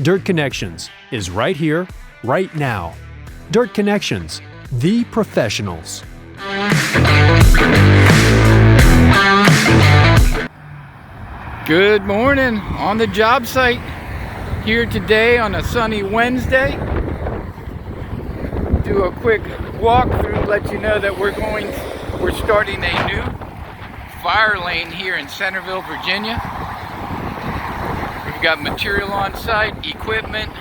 Dirt Connections is right here, right now. Dirt Connections, the professionals. Good morning on the job site here today on a sunny Wednesday. Do a quick walkthrough, let you know that we're starting a new fire lane here in Centerville, Virginia. We've got material on site, equipment.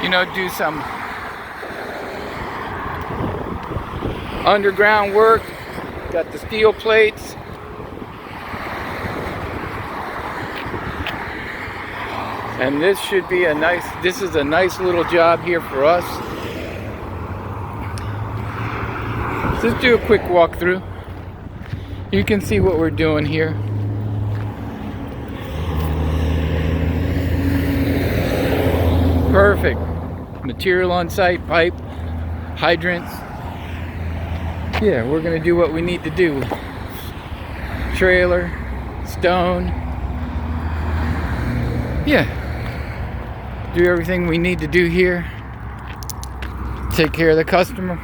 You know, do some underground work. Got the steel plates. And this should be this is a nice little job here for us. So let's do a quick walkthrough. You can see what we're doing here. Perfect. Material on site, pipe, hydrants. Yeah, we're gonna do what we need to do. Trailer, stone. Yeah. Do everything we need to do here. Take care of the customer.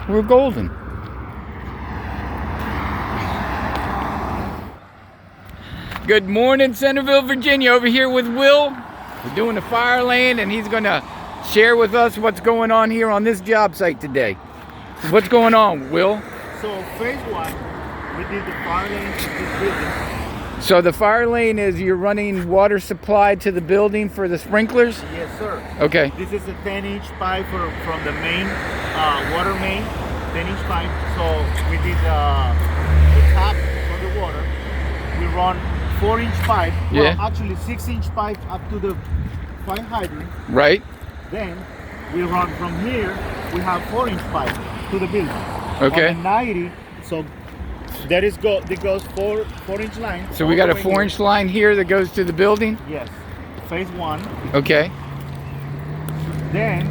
We're golden. Good morning, Centerville, Virginia. Over here with Will. We're doing the fire lane, and he's gonna share with us what's going on here on this job site today. What's going on, Will? So phase one, we did the fire lane to this building. So the fire lane is you're running water supply to the building for the sprinklers? Yes, sir. Okay. This is a 10-inch pipe from the main water main, 10-inch pipe. So we did the tap for the water. We run 4-inch pipe. Yeah. Well, actually 6-inch pipe up to the fire hydrant. Right. Then we run from here. We have 4-inch pipe to the building. Okay. On the 90, so that goes 4-inch line. So we got a 4-inch line here that goes to the building? Yes. Phase one. Okay. Then,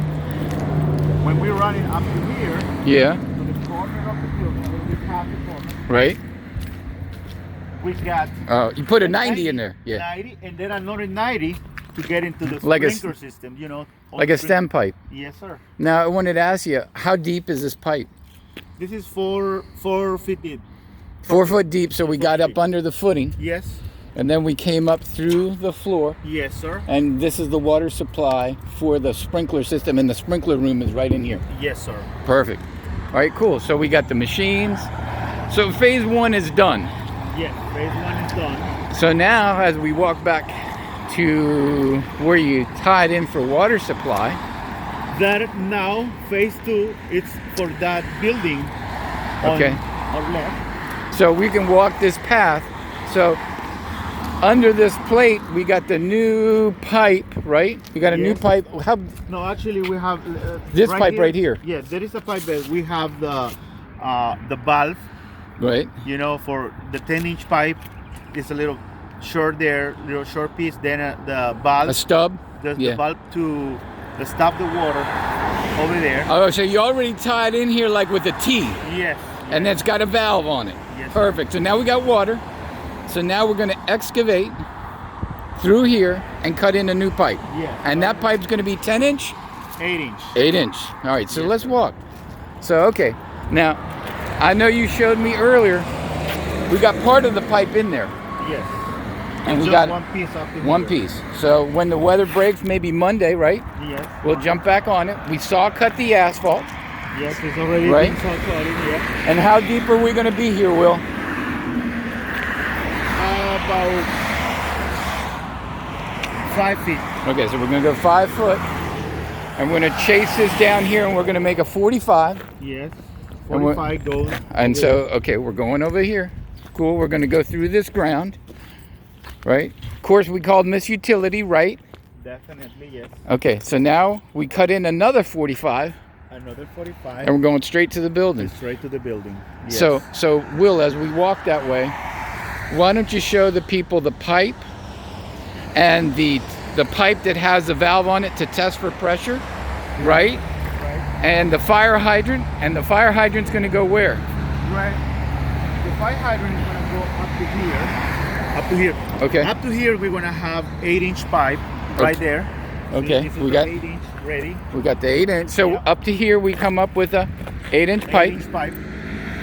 when we're running up to here, Yeah. to the corner of the building, when we pass the corner, Right. we got You put a 90 in there. Yeah. 90, and then another 90 to get into the Like a sprinkler system, you know. Like a stem pipe. Yes, sir. Now I wanted to ask you, how deep is this pipe? This is 4 feet deep. 4 foot deep, so we got up under the footing, Yes. and then we came up through the floor, Yes, sir. and this is the water supply for the sprinkler system, and the sprinkler room is right in here. Yes, sir. Perfect. All right, cool. So we got the machines. So phase one is done. Yes, phase one is done. So now, as we walk back to where you tied in for water supply, That now, phase two, it's for that building on Okay. our left. so we can walk this path. So under this plate, we got the new pipe, right? We got a new Yes. pipe. How? No, actually, we have This pipe right here. Yeah, there is a pipe that we have the valve. Right. You know, for the 10-inch pipe, it's a little short there, little short piece. Then the valve, A stub. the yeah. valve to stop the water over there. Oh, so you already tied in here like with a T, Yes. and it's got a valve on it. Yes. Perfect. So now we got water. So now we're going to excavate through here and cut in a new pipe. Yes. And that pipe's going to be 10-inch, 8-inch. 8-inch. All right. So Yes, let's sir. walk. So okay. Now, I know you showed me earlier. We got part of the pipe in there, Yes. and we Just got one piece up to one here. piece. So when the weather breaks, maybe Monday, right? Yes. We'll jump back on it. We saw cut the asphalt. Yes, it's already Right. been salted, yeah. And how deep are we going to be here, Will? About 5 feet. Okay, so we're going to go 5 foot. And we're going to chase this down here, and we're going to make a 45. Yes. And we're- 45 goes. And so, okay, we're going over here. Cool, we're going to go through this ground. Right? Of course, we called Miss Utility, right? Definitely, yes. Okay, so now we cut in another 45, Another 45. and we're going straight to the building. Straight to the building. Yes. So Will, as we walk that way, why don't you show the people the pipe and the pipe that has the valve on it to test for pressure, right? Right. And the fire hydrant, and the fire hydrant's going to go where? Right. The fire hydrant is going to go up to here. Up to here. Okay. Up to here, we're gonna have 8-inch pipe right there. Okay, This is we the got 8-inch ready. we got the 8-inch. So Yeah. up to here we come up with a 8-inch pipe. 8-inch pipe.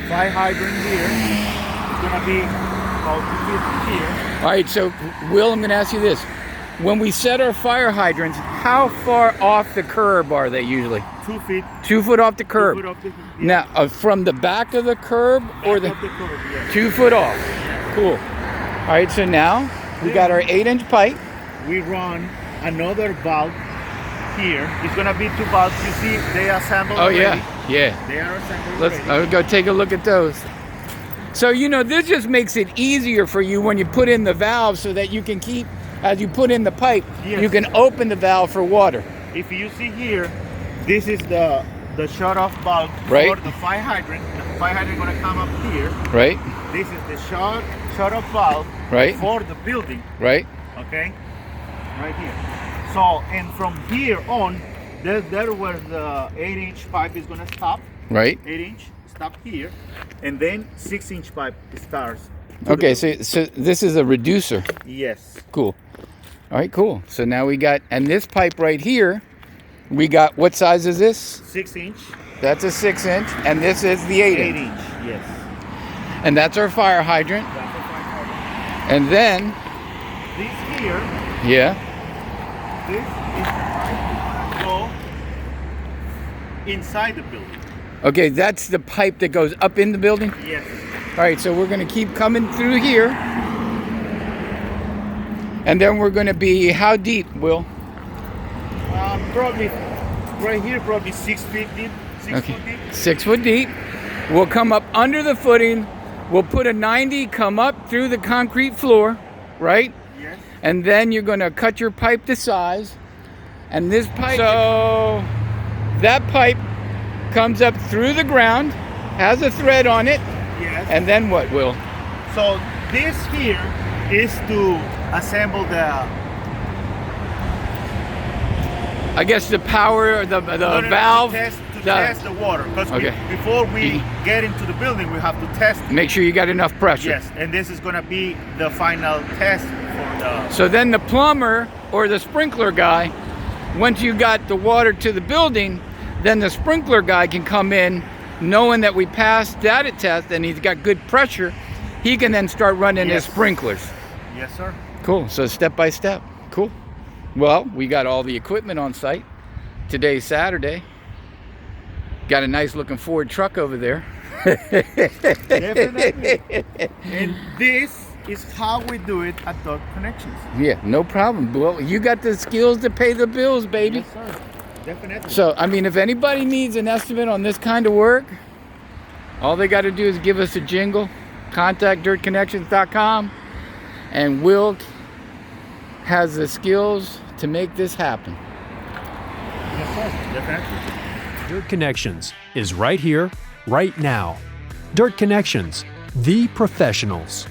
Fire hydrant here. It's gonna be about 2 feet here. All right, so Will, I'm going to ask you this: when we set our fire hydrants, how far off the curb are they usually? 2 feet. 2 foot off the 2 curb. foot off the, Now, from the back of the curb or the off the curb, yes. 2 foot off? Cool. All right, so now we got our 8-inch pipe. We run another valve here. It's gonna be 2 valves. You see, they assembled. Oh already. yeah. They are assembled. Let's already. go take a look at those. So this just makes it easier for you when you put in the valve, so that you can keep, as you put in the pipe, Yes. you can open the valve for water. If you see here, this is the shut-off valve Right. for the fire hydrant. The fire hydrant gonna come up here. Right? This is the shut-off valve Right. for the building. Right? Okay, right here. So, and from here on, there where the 8-inch pipe is gonna stop. Right? 8-inch stop here, and then 6-inch pipe starts. Okay, so this is a reducer. Yes. Cool. All right, cool. So now we got, and this pipe right here, we got, what size is this? 6-inch. That's a 6-inch, and this is the 8-inch. 8-inch. Yes. And that's our fire hydrant. That's the fire hydrant. And then, This here, yeah, this is the pipe that go inside the building. okay, that's the pipe that goes up in the building. Yes. All right, so we're going to keep coming through here. And then we're going to be, how deep, Will? Probably right here, probably 6 feet deep. 6 foot deep. 6 foot deep. We'll come up under the footing. We'll put a 90, come up through the concrete floor, right? Yes. And then you're going to cut your pipe to size. And this pipe, so that pipe comes up through the ground, has a thread on it, Yes. and then what, Will? So this here is to assemble the I guess the power, the no, valve. to test the water. Because Okay. before we get into the building, we have to test it. Make sure you got enough pressure. Yes, and this is gonna be the final test for the. So then the plumber or the sprinkler guy, once you got the water to the building, then the sprinkler guy can come in knowing that we passed that test and he's got good pressure. He can then start running his Yes. sprinklers. Yes, sir. Cool. So step by step. Cool. Well, we got all the equipment on site. Today's Saturday. Got a nice looking Ford truck over there. Definitely. And this is how we do it at Dark Connections. Yeah, no problem. Well, you got the skills to pay the bills, baby. Yes, sir. Definitely. So, I mean, if anybody needs an estimate on this kind of work, all they got to do is give us a jingle, contact dirtconnections.com, and Will has the skills to make this happen. Yes, sir. Definitely. Dirt Connections is right here, right now. Dirt Connections, the professionals.